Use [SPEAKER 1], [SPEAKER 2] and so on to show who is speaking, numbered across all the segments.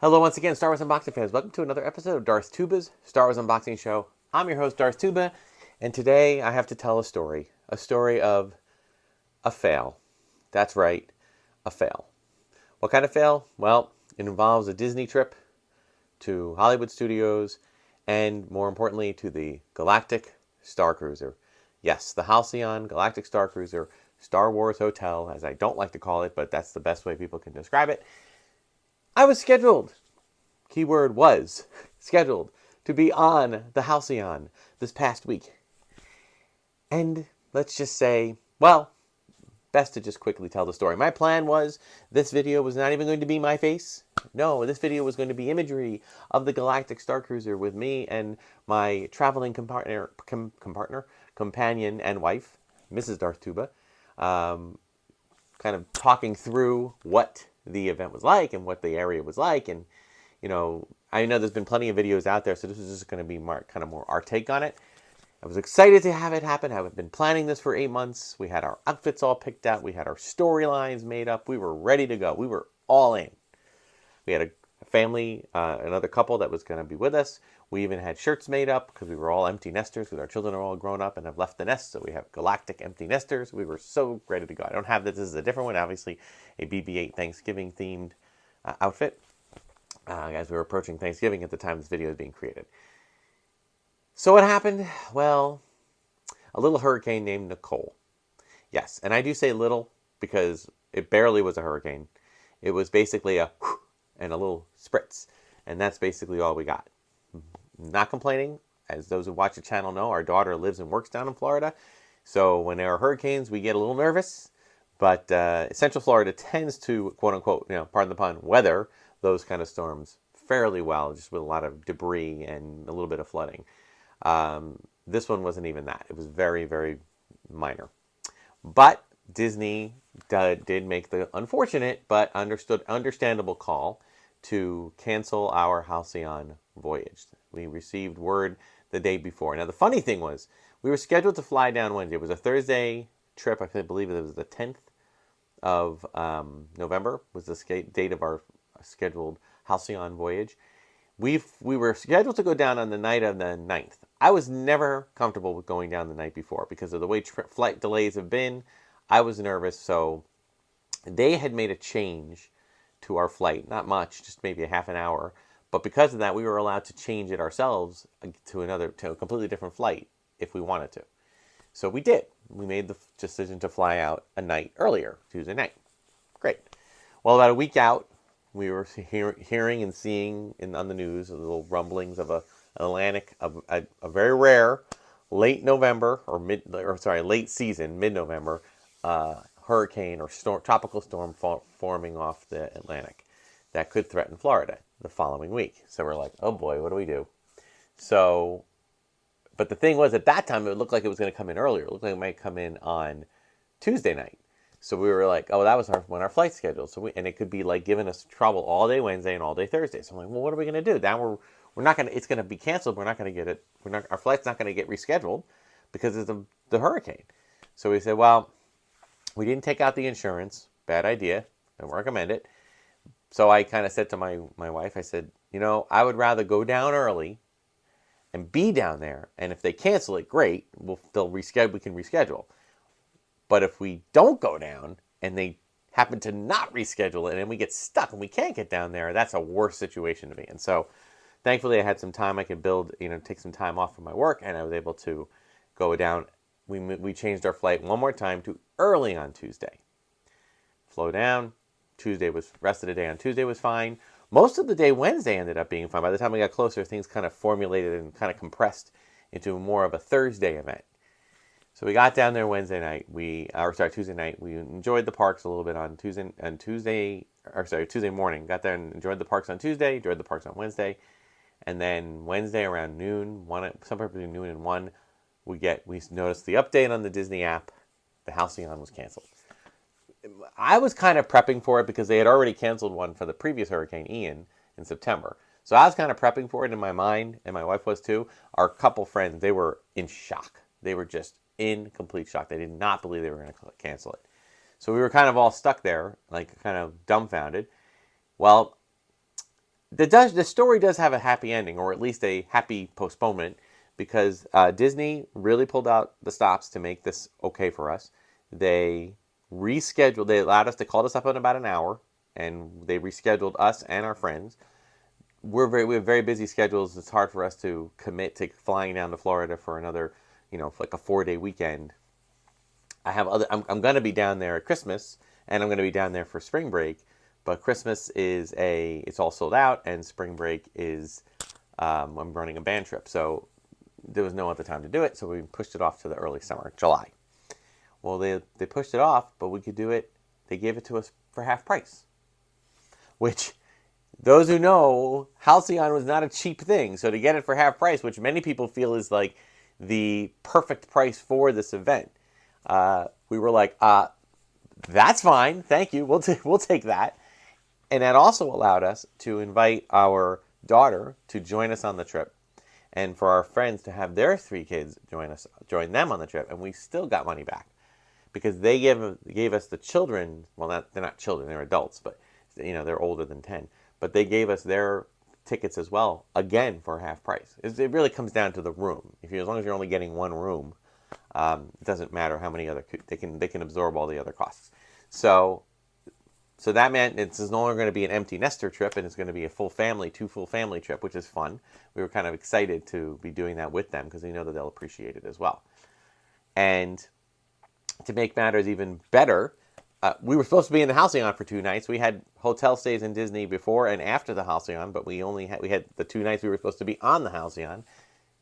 [SPEAKER 1] Hello once again, Star Wars Unboxing fans. Welcome to another episode of Darth Tuba's Star Wars Unboxing Show. I'm your host, Darth Tuba, and today I have to tell a story. A story of a fail. That's right, a fail. What kind of fail? Well, it involves a Disney trip to Hollywood Studios and, more importantly, to the Galactic Star Cruiser. Yes, the Halcyon Galactic Star Cruiser Star Wars Hotel, as I don't like to call it, but that's the best way people can describe it. I was scheduled, keyword was, scheduled to be on the Halcyon this past week. And let's just say, well, best to just quickly tell the story. My plan was this video was not even going to be my face. No, this video was going to be imagery of the Galactic Star Cruiser with me and my traveling companion and wife, Mrs. Darth Tuba, kind of talking through what the event was like and what the area was like. And, you know, I know there's been plenty of videos out there, so this is just going to be kind of more our take on it. I was excited to have it happen. I've been planning this for 8 months. We had our outfits all picked out. We had our storylines made up. We were ready to go. We were all in. We had a family, another couple that was going to be with us. We even had shirts made up because we were all empty nesters because our children are all grown up and have left the nest. So we have galactic empty nesters. We were so ready to go. I don't have this. This is a different one, obviously, a BB-8 Thanksgiving themed outfit as we were approaching Thanksgiving at the time this video is being created. So what happened? Well, a little hurricane named Nicole. Yes, and I do say little because it barely was a hurricane. It was basically a whoosh and a little spritz. And that's basically all we got. Not complaining. As those who watch the channel know, our daughter lives and works down in Florida. So when there are hurricanes, we get a little nervous. But Central Florida tends to, quote unquote, pardon the pun, weather those kind of storms fairly well, just with a lot of debris and a little bit of flooding. This one wasn't even that. It was very, very minor. But Disney did make the unfortunate but understandable call to cancel our Halcyon voyage. We received word the day before. Now, the funny thing was, we were scheduled to fly down Wednesday. It was a Thursday trip. I believe it was the 10th of November was the date of our scheduled Halcyon voyage. We were scheduled to go down on the night of the 9th. I was never comfortable with going down the night before because of the way flight delays have been. I was nervous, so they had made a change to our flight. Not much, just maybe a half an hour. But because of that, we were allowed to change it ourselves to a completely different flight if we wanted to. So we did. We made the decision to fly out a night earlier, Tuesday night. Great. Well, about a week out, we were hearing and seeing on the news the little rumblings of a very rare late November late season, mid-November hurricane or tropical storm forming off the Atlantic that could threaten Florida the following week. So we're like, oh boy, what do we do? So, but the thing was, at that time, it looked like it was going to come in earlier. It looked like it might come in on Tuesday night. So we were like, oh, that was when our flight scheduled. So and it could be like giving us trouble all day Wednesday and all day Thursday. So I'm like, well, what are we going to do? Now we're not going to. It's going to be canceled. We're not going to get it. Our flight's not going to get rescheduled because of the hurricane. So we said, well, we didn't take out the insurance. Bad idea. Don't recommend it. So I kind of said to my wife, I said, I would rather go down early and be down there. And if they cancel it, great. They'll reschedule. We can reschedule. But if we don't go down and they happen to not reschedule it and we get stuck and we can't get down there, that's a worse situation to be in. So thankfully I had some time I could take some time off from my work, and I was able to go down. We changed our flight one more time to early on Tuesday. Flew down. Rest of the day on Tuesday was fine. Most of the day Wednesday ended up being fine. By the time we got closer, things kind of formulated and kind of compressed into more of a Thursday event. So we got down there Tuesday night. We enjoyed the parks a little bit on Tuesday morning. Got there and enjoyed the parks on Tuesday, enjoyed the parks on Wednesday. And then Wednesday around noon, somewhere between noon and 1, we noticed the update on the Disney app. The Halcyon was canceled. I was kind of prepping for it because they had already canceled one for the previous Hurricane Ian in September. So I was kind of prepping for it in my mind, and my wife was too. Our couple friends, they were in shock. They were just in complete shock. They did not believe they were going to cancel it. So we were kind of all stuck there, like kind of dumbfounded. Well, the story does have a happy ending, or at least a happy postponement, because Disney really pulled out the stops to make this okay for us. They rescheduled. They allowed us to call us up in about an hour, and they rescheduled us and our friends. We have very busy schedules. It's hard for us to commit to flying down to Florida for another, like a 4-day weekend. I'm going to be down there at Christmas, and I'm going to be down there for spring break. But Christmas it's all sold out, and spring break is, I'm running a band trip. So there was no other time to do it, so we pushed it off to the early summer, July. Well, they pushed it off, but we could do it. They gave it to us for half price, which, those who know, Halcyon was not a cheap thing. So to get it for half price, which many people feel is like the perfect price for this event, we were like, that's fine, thank you, we'll take that. And that also allowed us to invite our daughter to join us on the trip, and for our friends to have their 3 kids join them on the trip, and we still got money back because they gave us the children. Well, they're not children; they're adults, but they're older than 10. But they gave us their tickets as well, again for half price. It really comes down to the room. As long as you're only getting one room, it doesn't matter how many other they can absorb all the other costs. So that meant it's no longer going to be an empty nester trip, and it's going to be a two full family trip, which is fun. We were kind of excited to be doing that with them because we know that they'll appreciate it as well. And to make matters even better, we were supposed to be in the Halcyon for 2 nights. We had hotel stays in Disney before and after the Halcyon, but we had the 2 nights we were supposed to be on the Halcyon.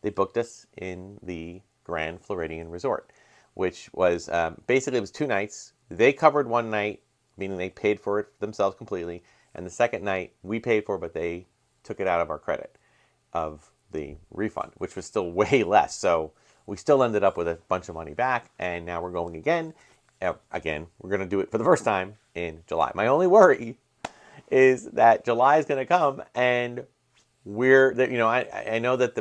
[SPEAKER 1] They booked us in the Grand Floridian Resort, which was basically, it was 2 nights. They covered 1 night, meaning they paid for it themselves completely, and the second night we paid for, but they took it out of our credit of the refund, which was still way less. So we still ended up with a bunch of money back, and now we're going again. We're going to do it for the first time in July. My only worry is that July is going to come, and I know that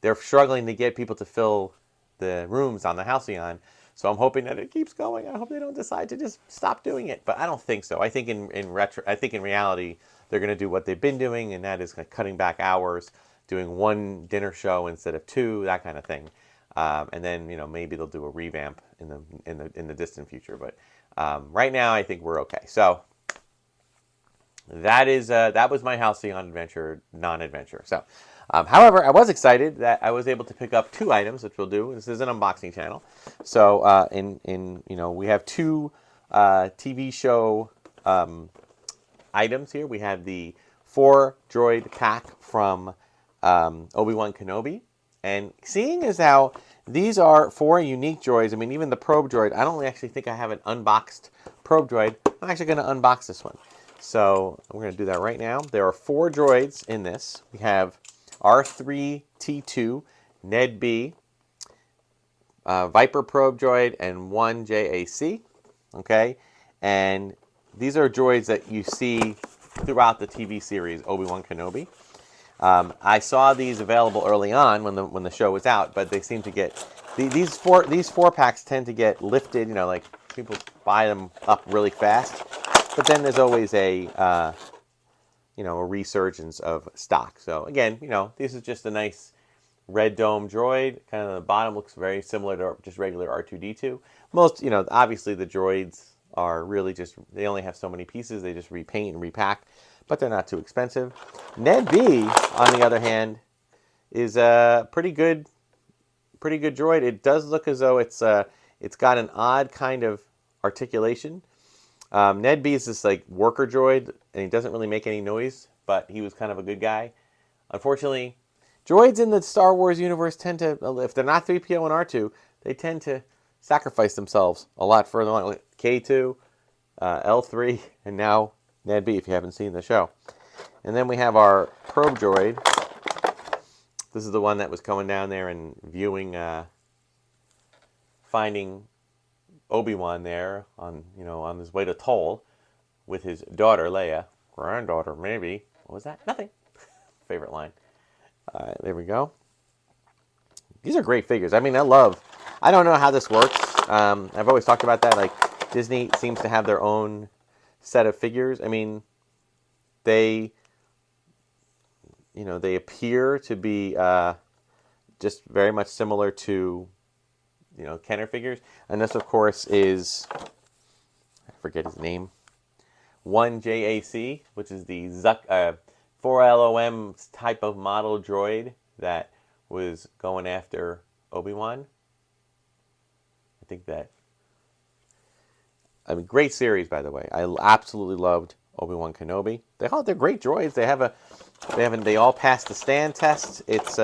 [SPEAKER 1] they're struggling to get people to fill the rooms on the Halcyon. So I'm hoping that it keeps going. I hope they don't decide to just stop doing it, but I don't think so. I think in reality, they're going to do what they've been doing, and that is cutting back hours, doing 1 dinner show instead of 2, that kind of thing. And then maybe they'll do a revamp in the distant future. But right now, I think we're okay. So that was my Halcyon adventure, non-adventure. So. However, I was excited that I was able to pick up 2 items, which we'll do. This is an unboxing channel, so we have 2 TV show items here. We have the 4 droid pack from Obi-Wan Kenobi, and seeing as how these are 4 unique droids, I mean, even the probe droid, I don't actually think I have an unboxed probe droid. I'm actually going to unbox this one, so we're going to do that right now. There are 4 droids in this. We have R3-T2, Ned B, Viper probe droid, and 1 JAC. Okay, and these are droids that you see throughout the TV series Obi-Wan Kenobi. I saw these available early on when the show was out, but they seem to get these four packs tend to get lifted. Like people buy them up really fast, but then there's always a resurgence of stock. So again, this is just a nice red dome droid. Kind of the bottom looks very similar to just regular R2-D2. Most, obviously the droids are really they only have so many pieces. They just repaint and repack, but they're not too expensive. Ned B, on the other hand, is a pretty good droid. It does look as though it's got an odd kind of articulation. Ned B is this worker droid, and he doesn't really make any noise, but he was kind of a good guy. Unfortunately, droids in the Star Wars universe tend to, if they're not 3PO and R2, they tend to sacrifice themselves a lot further along. Like K2, L3, and now Ned B, if you haven't seen the show. And then we have our probe droid. This is the one that was coming down there and viewing, finding Obi-Wan there on his way to Toll with his daughter Leia, granddaughter maybe. What was that? Nothing. Favorite line. There we go. These are great figures. I mean, I don't know how this works. I've always talked about that. Like Disney seems to have their own set of figures. I mean, they they appear to be just very much similar to, Kenner figures. And this, of course, is, I forget his name, 1JAC, which is the 4LOM type of model droid that was going after Obi-Wan. Great series, by the way. I absolutely loved Obi-Wan Kenobi. They're great droids. They all passed the stand test. It's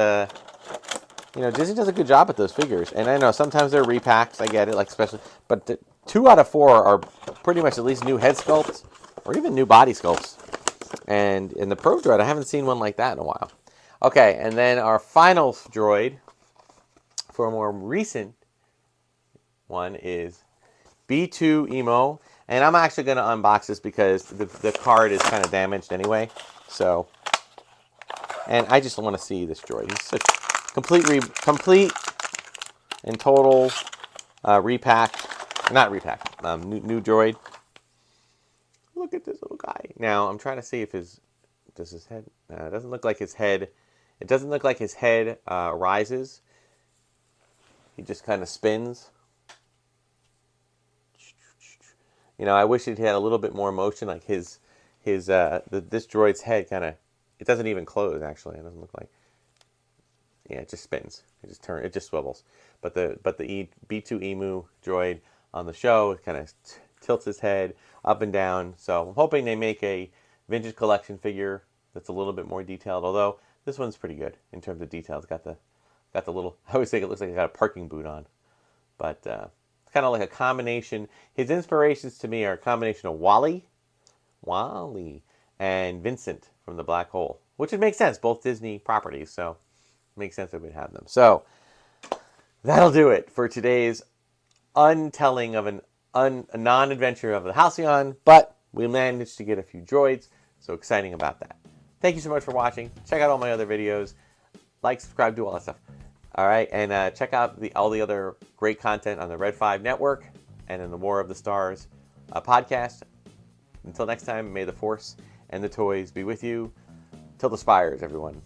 [SPEAKER 1] Disney does a good job at those figures. And I know sometimes they're repacks. I get it, especially, but 2 out of 4 are pretty much at least new head sculpts or even new body sculpts. And in the Pro Droid, I haven't seen one like that in a while. Okay, and then our final droid for a more recent one is B2 Emo, and I'm actually going to unbox this because the card is kind of damaged anyway. So, and I just want to see this droid. He's such complete and total repack, not repack, new droid. Look at this little guy. Now I'm trying to see if his head. It doesn't look like his head. It doesn't look like his head rises. He just kind of spins. I wish it had a little bit more motion, like this droid's head kind of, it doesn't even close, actually. It doesn't look like, yeah, it just spins. It just swivels. But the B2 Emu droid on the show, it kind of tilts his head up and down. So I'm hoping they make a vintage collection figure that's a little bit more detailed, although this one's pretty good in terms of details. Got the little, I always think it looks like it got a parking boot on. But kind of like a combination. His inspirations to me are a combination of Wally, and Vincent from the Black Hole, which would make sense. Both Disney properties, so it makes sense that we'd have them. So that'll do it for today's untelling of a non-adventure of the Halcyon, but we managed to get a few droids, so exciting about that. Thank you so much for watching. Check out all my other videos. Like, subscribe, do all that stuff. All right, and check out all the other great content on the Red 5 Network and in the War of the Stars podcast. Until next time, may the Force and the toys be with you. Till the spires, everyone.